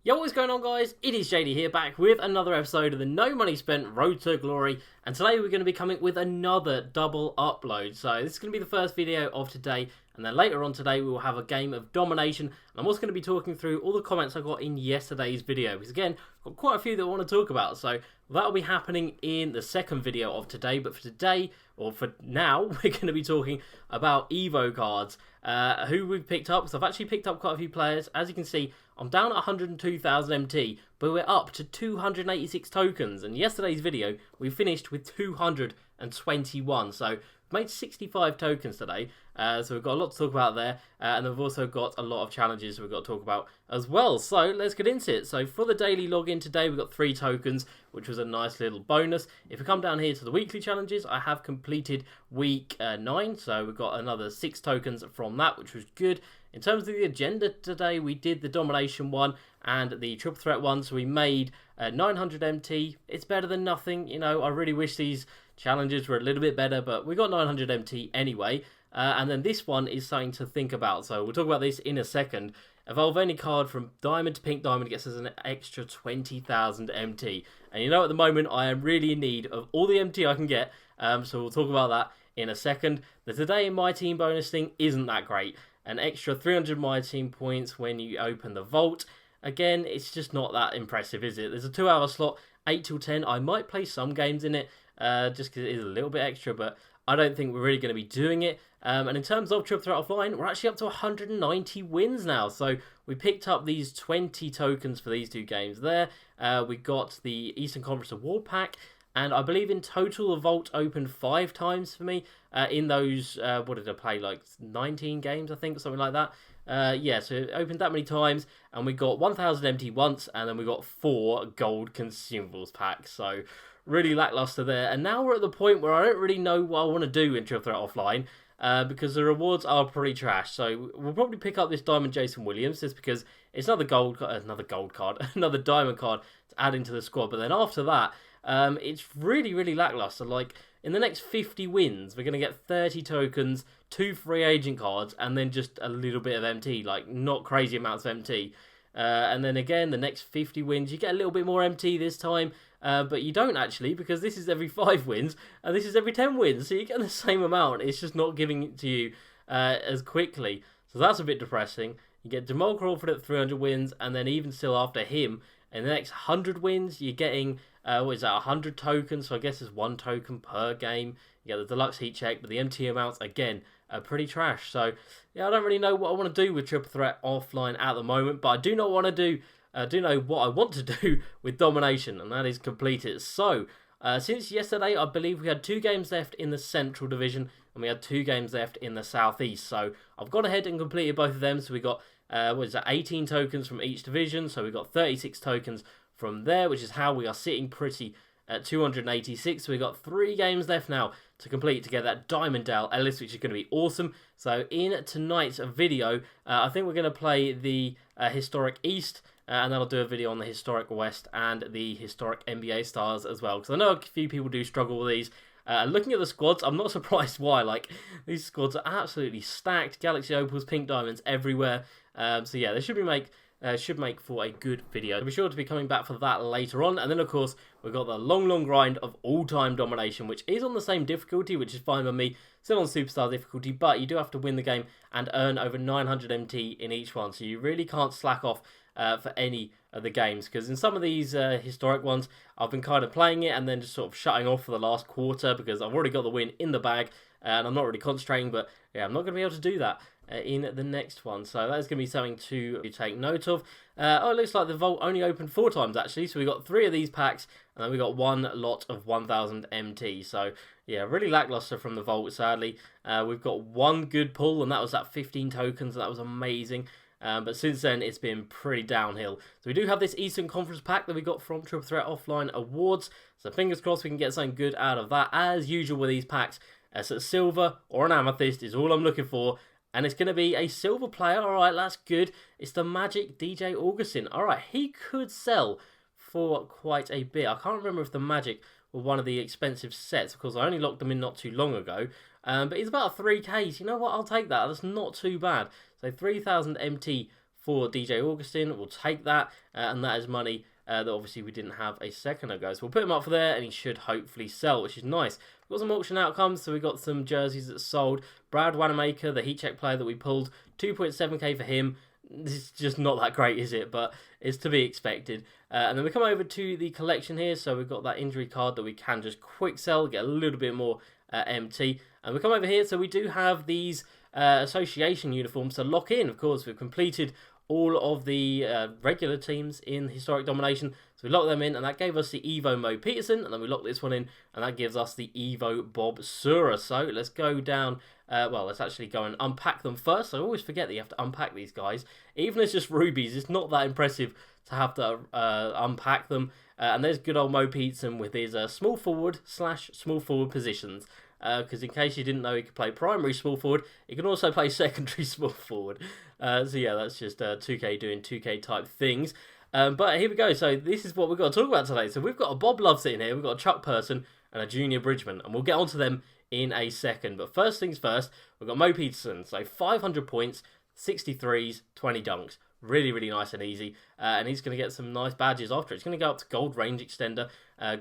Yo, what's going on, guys? It is JD here, back with another episode of the No Money Spent Road to Glory, and today we're going to be coming with another double upload. So this is going to be the first video of today, and then later on today we will have a game of Domination, and I'm also going to be talking through all the comments I got in yesterday's video, because again, I've got quite a few that I want to talk about, so that'll be happening in the second video of today. But for today, or for now, we're going to be talking about Evo cards, who we've picked up. So I've actually picked up quite a few players. As you can see, I'm down at 102,000 MT, but we're up to 286 tokens. And yesterday's video, we finished with 221. So we've made 65 tokens today. So we've got a lot to talk about there. And we've also got a lot of challenges we've got to talk about as well. So let's get into it. So for the daily login today, we've got 3 tokens, which was a nice little bonus. If we come down here to the weekly challenges, I have completed week 9. So we've got another 6 tokens from that, which was good. In terms of the agenda today, we did the Domination one and the Triple Threat one, so we made 900 MT. It's better than nothing, you know. I really wish these challenges were a little bit better, but we got 900 MT anyway. And then this one is something to think about, so we'll talk about this in a second. Evolve any card from Diamond to Pink Diamond gets us an extra 20,000 MT. And you know, at the moment, I am really in need of all the MT I can get, so we'll talk about that in a second. The Today in My Team bonus thing isn't that great. An extra 300 My Team points when you open the vault. Again, it's just not that impressive, is it? There's a 2-hour slot, 8 till 10. I might play some games in it, just because it is a little bit extra, but I don't think we're really going to be doing it. And in terms of Triple Threat Offline, we're actually up to 190 wins now. So we picked up these 20 tokens for these 2 games there. We got the Eastern Conference Award Pack. And I believe in total, the vault opened 5 times for me in those, what did I play, like 19 games, I think, or something like that. Yeah, so it opened that many times, and we got 1,000 MT once, and then we got 4 gold consumables packs. So really lackluster there. And now we're at the point where I don't really know what I want to do in Triple Threat Offline, because the rewards are pretty trash. So we'll probably pick up this Diamond Jason Williams, just because it's another another Diamond card to add into the squad. But then after that, it's really lackluster. Like, in the next 50 wins, we're going to get 30 tokens, 2 free agent cards, and then just a little bit of MT, like not crazy amounts of MT. And then again, the next 50 wins, you get a little bit more MT this time, but you don't actually, because this is every 5 wins, and this is every 10 wins, so you get the same amount. It's just not giving it to you as quickly. So that's a bit depressing. You get Jamal Crawford at 300 wins, and then even still after him, in the next 100 wins, you're getting, 100 tokens, so I guess it's 1 token per game. You get the Deluxe Heat Check, but the MT amounts, again, are pretty trash. So, yeah, I don't really know what I want to do with Triple Threat Offline at the moment, but I do know what I want to do with Domination, and that is complete it. So, since yesterday, I believe we had 2 games left in the Central Division, and we had 2 games left in the Southeast. So, I've gone ahead and completed both of them, so we got 18 tokens from each division, so we got 36 tokens from there, which is how we are sitting pretty at 286. So we've got 3 games left now to complete to get that Diamond Dale Ellis, which is going to be awesome. So in tonight's video, I think we're going to play the Historic East, and then I'll do a video on the Historic West and the Historic NBA Stars as well, because I know a few people do struggle with these. Looking at the squads, I'm not surprised why. Like, these squads are absolutely stacked. Galaxy Opals, Pink Diamonds everywhere. So yeah, they should make for a good video. So be sure to be coming back for that later on. And then, of course, we've got the long grind of all-time Domination, which is on the same difficulty, which is fine with me. Still on Superstar difficulty, but you do have to win the game and earn over 900 MT in each one. So you really can't slack off for any of the games, because in some of these historic ones, I've been kind of playing it and then just sort of shutting off for the last quarter because I've already got the win in the bag and I'm not really concentrating. But yeah, I'm not going to be able to do that in the next one, so that is going to be something to take note of. Oh, it looks like the vault only opened 4 times actually, so we got 3 of these packs, and then we got 1 lot of 1000 MT. So yeah, really lackluster from the vault, sadly. We've got 1 good pull, and that was that 15 tokens, and that was amazing. But since then, it's been pretty downhill. So we do have this Eastern Conference pack that we got from Triple Threat Offline Awards, so fingers crossed we can get something good out of that. As usual with these packs, so a silver or an amethyst is all I'm looking for. And it's going to be a silver player. All right, that's good. It's the Magic DJ Augustin. All right, he could sell for quite a bit. I can't remember if the Magic were one of the expensive sets, because I only locked them in not too long ago. But it's about 3K. So you know what? I'll take that. That's not too bad. So 3,000 MT for DJ Augustin. We'll take that, and that is money that obviously we didn't have a second ago. So we'll put him up for there, and he should hopefully sell, which is nice. We've got some auction outcomes, so we got some jerseys that sold. Brad Wanamaker, the heat check player that we pulled, 2.7k for him. This is just not that great, is it? But it's to be expected. And then we come over to the collection here, so we've got that injury card that we can just quick sell, get a little bit more MT. And we come over here, so we do have these association uniforms to lock in. Of course, we've completed all of the regular teams in Historic Domination. So we locked them in, and that gave us the Evo Mo Peterson, and then we locked this one in, and that gives us the Evo Bob Sura. So let's go down, well, let's actually go and unpack them first. I always forget that you have to unpack these guys. Even as just rubies, it's not that impressive to have to unpack them. And there's good old Mo Peterson with his small forward / small forward positions. Because in case you didn't know, he could play primary small forward, he can also play secondary small forward. So yeah, that's just 2K doing 2K type things. But here we go. So this is what we've got to talk about today. So we've got a Bob Love sitting here, we've got a Chuck Person and a Junior Bridgman, and we'll get onto them in a second. But first things first, we've got Mo Peterson. So 500 points, 63s, 20 dunks. Really, really nice and easy. And he's going to get some nice badges after. It's going to go up to Gold Range Extender,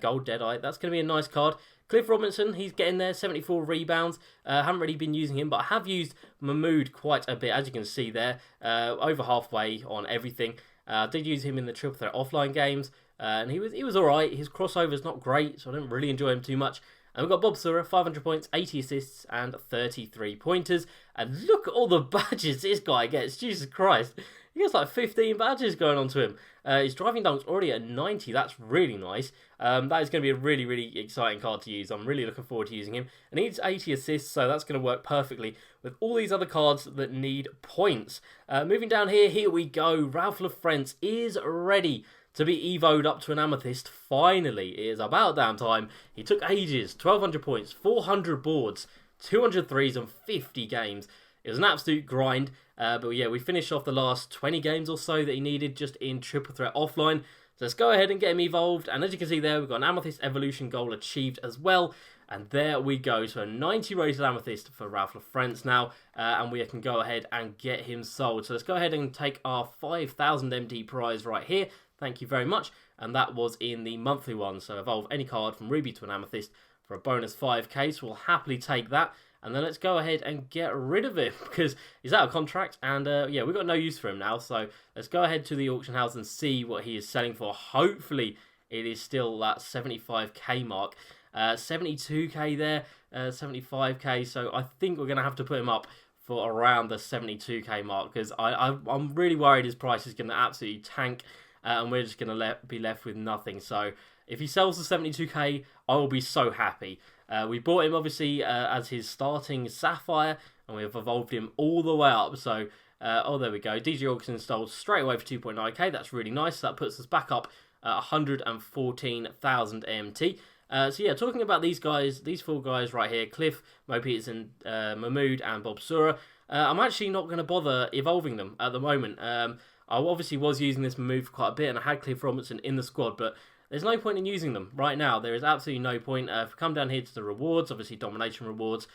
Gold Deadeye. That's going to be a nice card. Cliff Robinson, he's getting there, 74 rebounds. Haven't really been using him, but I have used Mahmood quite a bit, as you can see there. Over halfway on everything. I did use him in the triple threat offline games, and he was alright. His crossover's not great, so I didn't really enjoy him too much. And we've got Bob Sura, 500 points, 80 assists, and 33 pointers. And look at all the badges this guy gets. Jesus Christ. He gets like 15 badges going on to him. His driving dunk's already at 90. That's really nice. That is going to be a really, really exciting card to use. I'm really looking forward to using him. And he needs 80 assists, so that's going to work perfectly with all these other cards that need points. Moving down here we go. Raef Lafrentz is ready to be evoed up to an Amethyst. Finally, it is about damn time. He took ages, 1,200 points, 400 boards, 200 threes and 50 games. It was an absolute grind, but yeah, we finished off the last 20 games or so that he needed just in triple threat offline. So let's go ahead and get him evolved, and as you can see there, we've got an Amethyst Evolution goal achieved as well. And there we go, so a 90 rated Amethyst for Raef Lafrentz now, and we can go ahead and get him sold. So let's go ahead and take our 5,000 MD prize right here. Thank you very much. And that was in the monthly one. So evolve any card from Ruby to an Amethyst for a bonus 5k. So we'll happily take that. And then let's go ahead and get rid of him because he's out of contract. And yeah, we've got no use for him now. So let's go ahead to the auction house and see what he is selling for. Hopefully it is still that 75k mark. 72k there, 75k. So I think we're going to have to put him up for around the 72k mark because I'm really worried his price is going to absolutely tank. And we're just going to be left with nothing. So if he sells the 72k, I will be so happy. We bought him obviously as his starting Sapphire, and we have evolved him all the way up. So, oh, there we go. DJ Augustin installed straight away for 2.9k. That's really nice. That puts us back up at 114,000 MT. So yeah, talking about these guys, these four guys right here, Cliff, Mo Peterson, Mahmood, and Bob Sura, I'm actually not going to bother evolving them at the moment. I obviously was using this move for quite a bit, and I had Cliff Robinson in the squad, but there's no point in using them right now. There is absolutely no point. If we come down here to the rewards, obviously Domination rewards,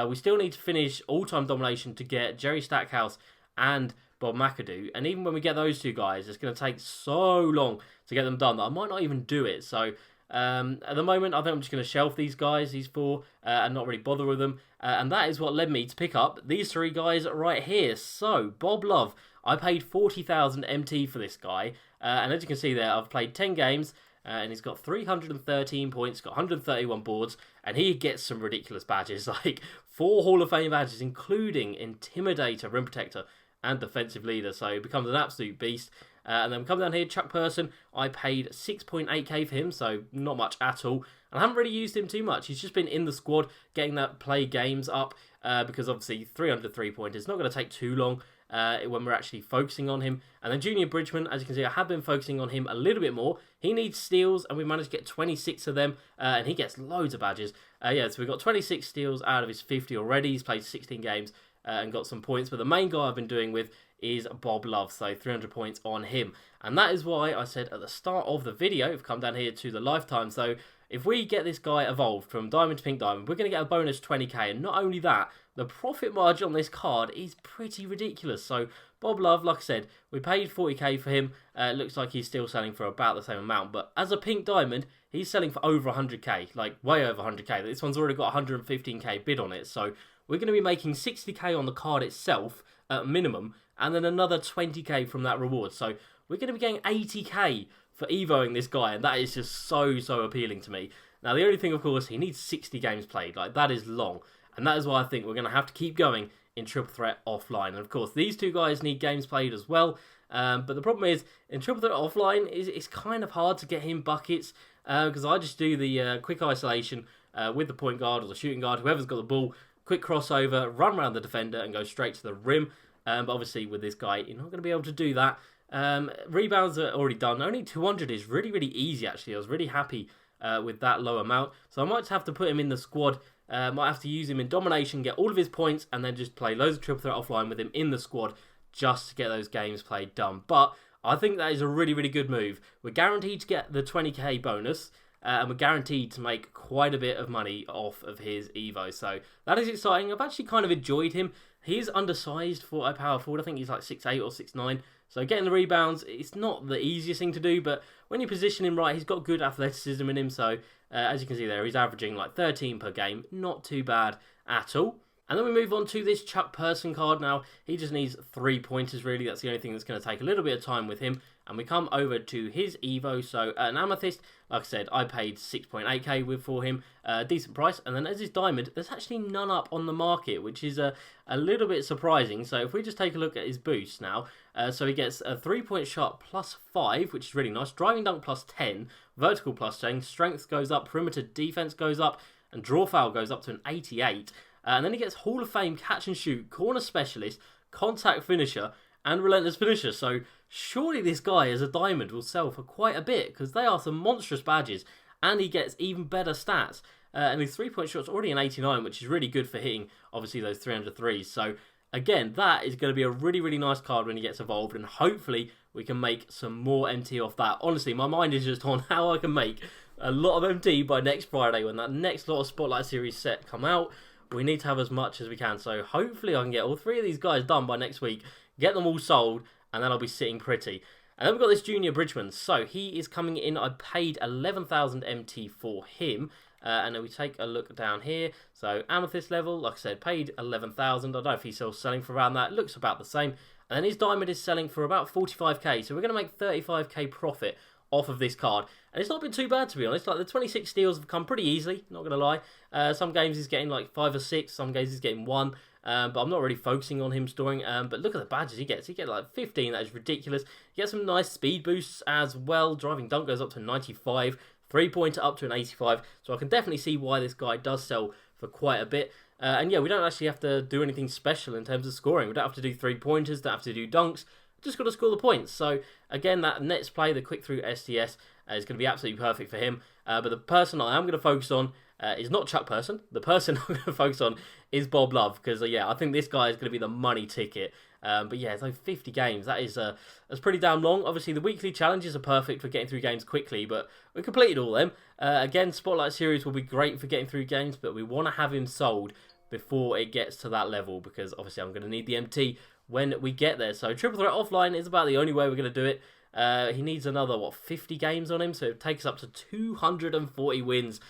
we still need to finish all-time Domination to get Jerry Stackhouse and Bob McAdoo, and even when we get those two guys, it's going to take so long to get them done that I might not even do it. So at the moment, I think I'm just going to shelf these guys, these four, and not really bother with them. And that is what led me to pick up these three guys right here. So, Bob Love, I paid 40,000 MT for this guy. And as you can see there, I've played 10 games. And he's got 313 points, got 131 boards. And he gets some ridiculous badges, like 4 Hall of Fame badges, including Intimidator, Rim Protector, and Defensive Leader. So he becomes an absolute beast. And then we come down here, Chuck Person, I paid 6.8k for him, so not much at all. And I haven't really used him too much. He's just been in the squad, getting that play games up, because obviously 300 3-pointers, not going to take too long when we're actually focusing on him. And then Junior Bridgman, as you can see, I have been focusing on him a little bit more. He needs steals, and we managed to get 26 of them, and he gets loads of badges. Yeah, so we've got 26 steals out of his 50 already. He's played 16 games and got some points, but the main guy I've been doing with is Bob Love, so 300 points on him. And that is why I said at the start of the video, we've come down here to the lifetime, so if we get this guy evolved from Diamond to Pink Diamond, we're going to get a bonus 20k, and not only that, the profit margin on this card is pretty ridiculous, so Bob Love, like I said, we paid 40k for him. It looks like he's still selling for about the same amount, but as a pink diamond, he's selling for over 100k, like way over 100k. This one's already got 115k bid on it, so we're going to be making 60k on the card itself at minimum, and then another 20k from that reward. So we're going to be getting 80k for evoing this guy, and that is just so appealing to me. Now, the only thing, of course, he needs 60 games played. Like, that is long, and that is why I think we're going to have to keep going in Triple Threat Offline. And, of course, these two guys need games played as well, but the problem is, in Triple Threat Offline, it's kind of hard to get him buckets, because I just do the quick isolation with the point guard or the shooting guard, whoever's got the ball, quick crossover, run around the defender, and go straight to the rim. But obviously, with this guy, you're not going to be able to do that. Rebounds are already done. Only 200 is really easy, actually. I was really happy with that low amount. So I might have to put him in the squad. Might have to use him in Domination, get all of his points, and then just play loads of Triple Threat Offline with him in the squad just to get those games played done. But I think that is a really good move. We're guaranteed to get the 20k bonus, and we're guaranteed to make quite a bit of money off of his Evo. So that is exciting. I've actually kind of enjoyed him. He's undersized for a power forward. I think he's like 6'8 or 6'9. So getting the rebounds, it's not the easiest thing to do, but when you position him right, he's got good athleticism in him. So as you can see there, he's averaging like 13 per game. Not too bad at all. And then we move on to this Chuck Person card. Now, he just needs 3 pointers, really. That's the only thing that's going to take a little bit of time with him. And we come over to his Evo. So, an Amethyst, like I said, I paid 6.8k for him. Decent price. And then as his Diamond, there's actually none up on the market, which is a little bit surprising. So, if we just take a look at his boost now. So, he gets a 3-point shot plus 5, which is really nice. Driving dunk plus 10. Vertical plus 10. Strength goes up. Perimeter defense goes up. And draw foul goes up to an 88. And then he gets Hall of Fame catch and shoot, corner specialist, contact finisher, and relentless finisher. So surely this guy as a diamond will sell for quite a bit, because they are some monstrous badges, and he gets even better stats. And his 3-point shot's already an 89, which is really good for hitting, obviously, those 300 threes. So again, that is going to be a really nice card when he gets evolved, and hopefully we can make some more MT off that. Honestly, my mind is just on how I can make a lot of MT by next Friday when that next lot of Spotlight Series set come out. We need to have as much as we can, so hopefully I can get all 3 of these guys done by next week, get them all sold, and then I'll be sitting pretty. And then we've got this Junior Bridgman, so he is coming in. I paid 11,000 MT for him, and then we take a look down here. So Amethyst level, like I said, paid 11,000. I don't know if he's still selling for around that. It looks about the same. And then his Diamond is selling for about 45k, so we're going to make 35k profit off of this card. And it's not been too bad, to be honest. Like, the 26 steals have come pretty easily, not going to lie. Some games he's getting like 5 or 6, some games he's getting 1. But I'm not really focusing on him storing. But look at the badges he gets. He gets like 15, that is ridiculous. He gets some nice speed boosts as well. Driving dunk goes up to 95. 3-pointer up to an 85. So I can definitely see why this guy does sell for quite a bit. And yeah, we don't actually have to do anything special in terms of scoring. We don't have to do 3-pointers, don't have to do dunks. Just got to score the points. So again, that Nets play, the quick through STS, is going to be absolutely perfect for him. But the person I am going to focus on is not Chuck Person. The person I'm going to focus on is Bob Love, because yeah, I think this guy is going to be the money ticket. But yeah, so 50 games, that's pretty damn long. Obviously, the weekly challenges are perfect for getting through games quickly, but we completed all them. Again, Spotlight Series will be great for getting through games, but we want to have him sold before it gets to that level, because obviously I'm going to need the MT when we get there. So Triple Threat Offline is about the only way we're going to do it. He needs another, 50 games on him, so it takes us up to 240 wins,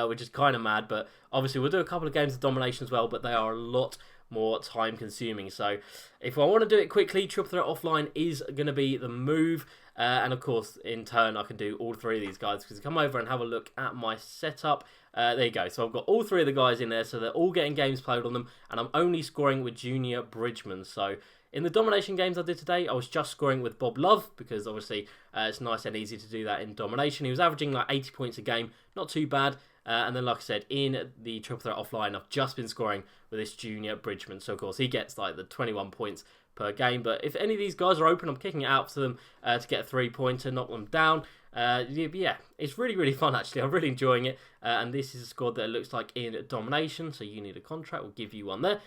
which is kind of mad, but obviously we'll do a couple of games of Domination as well, but they are a lot more time consuming. So if I want to do it quickly, Triple Threat Offline is going to be the move. And of course, in turn, I can do all 3 of these guys, because come over and have a look at my setup. There you go. So I've got all 3 of the guys in there, so they're all getting games played on them, and I'm only scoring with Junior Bridgman. So in the Domination games I did today, I was just scoring with Bob Love, because obviously it's nice and easy to do that in Domination. He was averaging like 80 points a game, not too bad. And then, like I said, in the Triple Threat Offline, I've just been scoring with this Junior Bridgman. So, of course, he gets like the 21 points per game. But if any of these guys are open, I'm kicking it out to them to get a 3-pointer, knock them down. Yeah, it's really fun, actually. I'm really enjoying it. And this is a squad that it looks like in Domination. So you need a contract. We'll give you one there.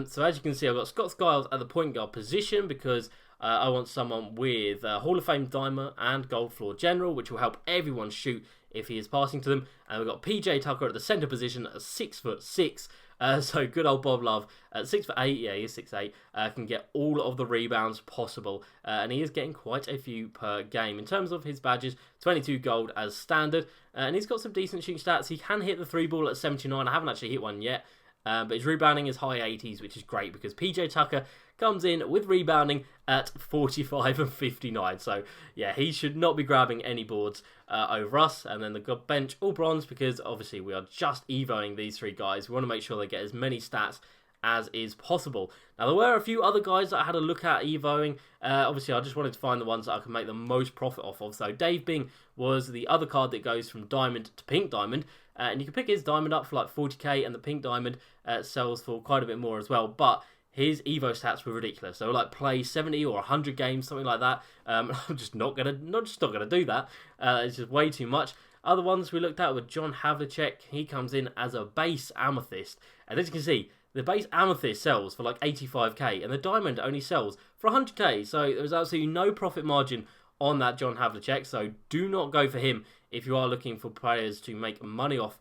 So as you can see, I've got Scott Skiles at the point guard position, because I want someone with Hall of Fame Dimer and Gold Floor General, which will help everyone shoot if he is passing to them. And we've got PJ Tucker at the centre position at 6'6", So good old Bob Love at 6'8", yeah, he is 6'8", can get all of the rebounds possible, and he is getting quite a few per game. In terms of his badges, 22 gold as standard, and he's got some decent shooting stats. He can hit the 3-ball at 79. I haven't actually hit one yet. But his rebounding is high 80s, which is great because PJ Tucker comes in with rebounding at 45 and 59. So, yeah, he should not be grabbing any boards over us. And then the bench, all bronze, because obviously we are just evoing these three guys. We want to make sure they get as many stats as is possible. Now, there were a few other guys that I had a look at evoing. Obviously, I just wanted to find the ones that I could make the most profit off of. So, Dave Bing was the other card that goes from diamond to pink diamond. And you can pick his diamond up for like 40k, and the pink diamond sells for quite a bit more as well. But his Evo stats were ridiculous. So like play 70 or 100 games, something like that. I'm just not gonna do that. It's just way too much. Other ones we looked at were John Havlicek. He comes in as a base amethyst, and as you can see, the base amethyst sells for like 85k, and the diamond only sells for 100k. So there's absolutely no profit margin on that John Havlicek. So do not go for him if you are looking for players to make money off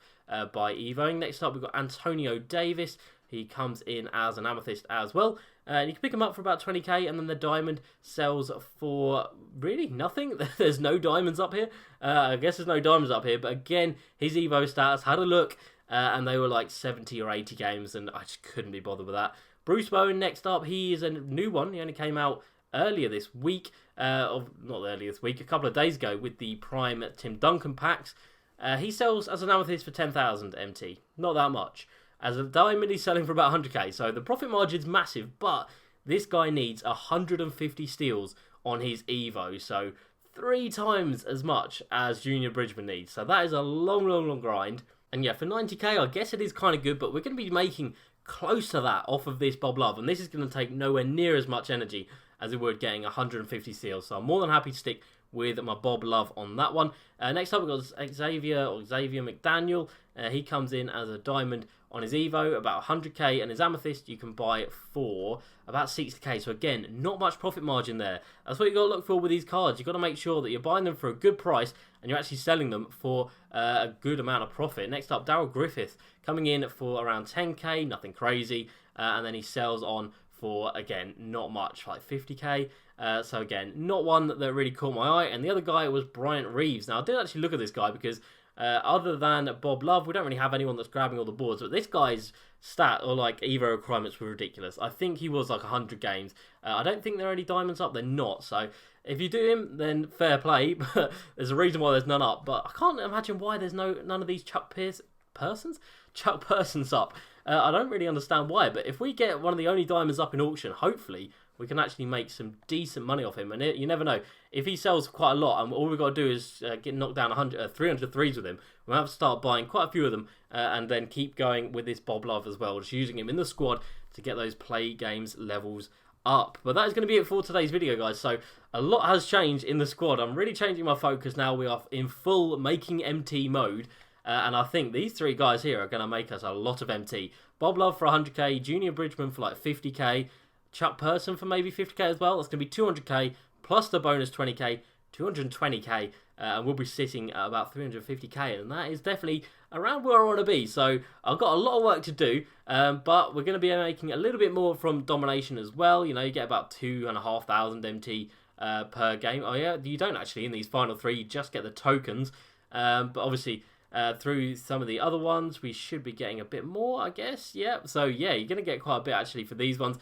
by evoing. Next up, we've got Antonio Davis. He comes in as an amethyst as well. You can pick him up for about 20k, and then the diamond sells for really nothing. There's no diamonds up here. I guess there's no diamonds up here, but again, his Evo stats, had a look, and they were like 70 or 80 games, and I just couldn't be bothered with that. Bruce Bowen, next up, he is a new one. He only came out earlier this week, not earlier this week, a couple of days ago with the Prime Tim Duncan packs. He sells as an amethyst for 10,000 MT, not that much. As a diamond, he's selling for about 100k, so the profit margin's massive, but this guy needs 150 steals on his Evo, so 3 times as much as Junior Bridgman needs. So that is a long grind. And yeah, for 90k, I guess it is kind of good, but we're going to be making close to that off of this Bob Love, and this is going to take nowhere near as much energy as it would getting 150 steals. So I'm more than happy to stick with my Bob Love on that one. Next up, we've got Xavier McDaniel. He comes in as a diamond on his Evo, about 100k, and his amethyst you can buy for about 60k. So again, not much profit margin there. That's what you got to look for with these cards. You've got to make sure that you're buying them for a good price and you're actually selling them for a good amount of profit. Next up, Darrell Griffith coming in for around 10k, nothing crazy, and then he sells on for, again, not much, like 50k. So again, not one that really caught my eye. And the other guy was Bryant Reeves. Now, I did actually look at this guy because other than Bob Love, we don't really have anyone that's grabbing all the boards. But this guy's stat or like Evo requirements were ridiculous. I think he was like 100 games. I don't think there are any diamonds up. They're not. So if you do him, then fair play. But there's a reason why there's none up. But I can't imagine why there's none of these Chuck Persons up. I don't really understand why, but if we get one of the only diamonds up in auction, hopefully we can actually make some decent money off him. And you never know, if he sells quite a lot, and all we've got to do is get knocked down 300 threes with him, we'll have to start buying quite a few of them, and then keep going with this Bob Love as well, just using him in the squad to get those play games levels up. But that is going to be it for today's video, guys. So a lot has changed in the squad. I'm really changing my focus now. We are in full making MT mode. And I think these three guys here are going to make us a lot of MT. Bob Love for 100k, Junior Bridgman for like 50k, Chuck Person for maybe 50k as well. That's going to be 200k, plus the bonus 20k, 220k, and we'll be sitting at about 350k, and that is definitely around where I want to be. So I've got a lot of work to do, but we're going to be making a little bit more from Domination as well. You know, you get about 2,500 MT per game. Oh yeah, you don't actually in these final three, you just get the tokens, but obviously through some of the other ones we should be getting a bit more, I guess. Yeah, so yeah, you're going to get quite a bit actually for these ones.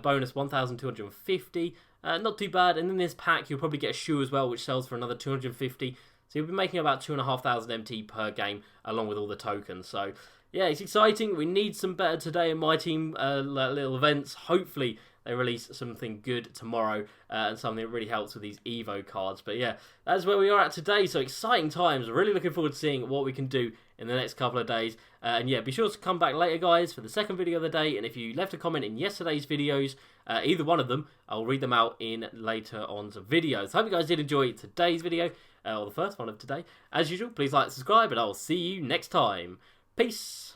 Bonus 1,250, not too bad. And in this pack you'll probably get a shoe as well, which sells for another 250, so you'll be making about 2,500 MT per game along with all the tokens. So yeah, it's exciting. We need some better today in my team little events. Hopefully they release something good tomorrow, and something that really helps with these Evo cards. But yeah, that's where we are at today. So exciting times. Really looking forward to seeing what we can do in the next couple of days. And yeah, be sure to come back later, guys, for the second video of the day. And if you left a comment in yesterday's videos, either one of them, I'll read them out in later on's videos. Hope you guys did enjoy today's video, or the first one of today. As usual, please like, subscribe, and I'll see you next time. Peace.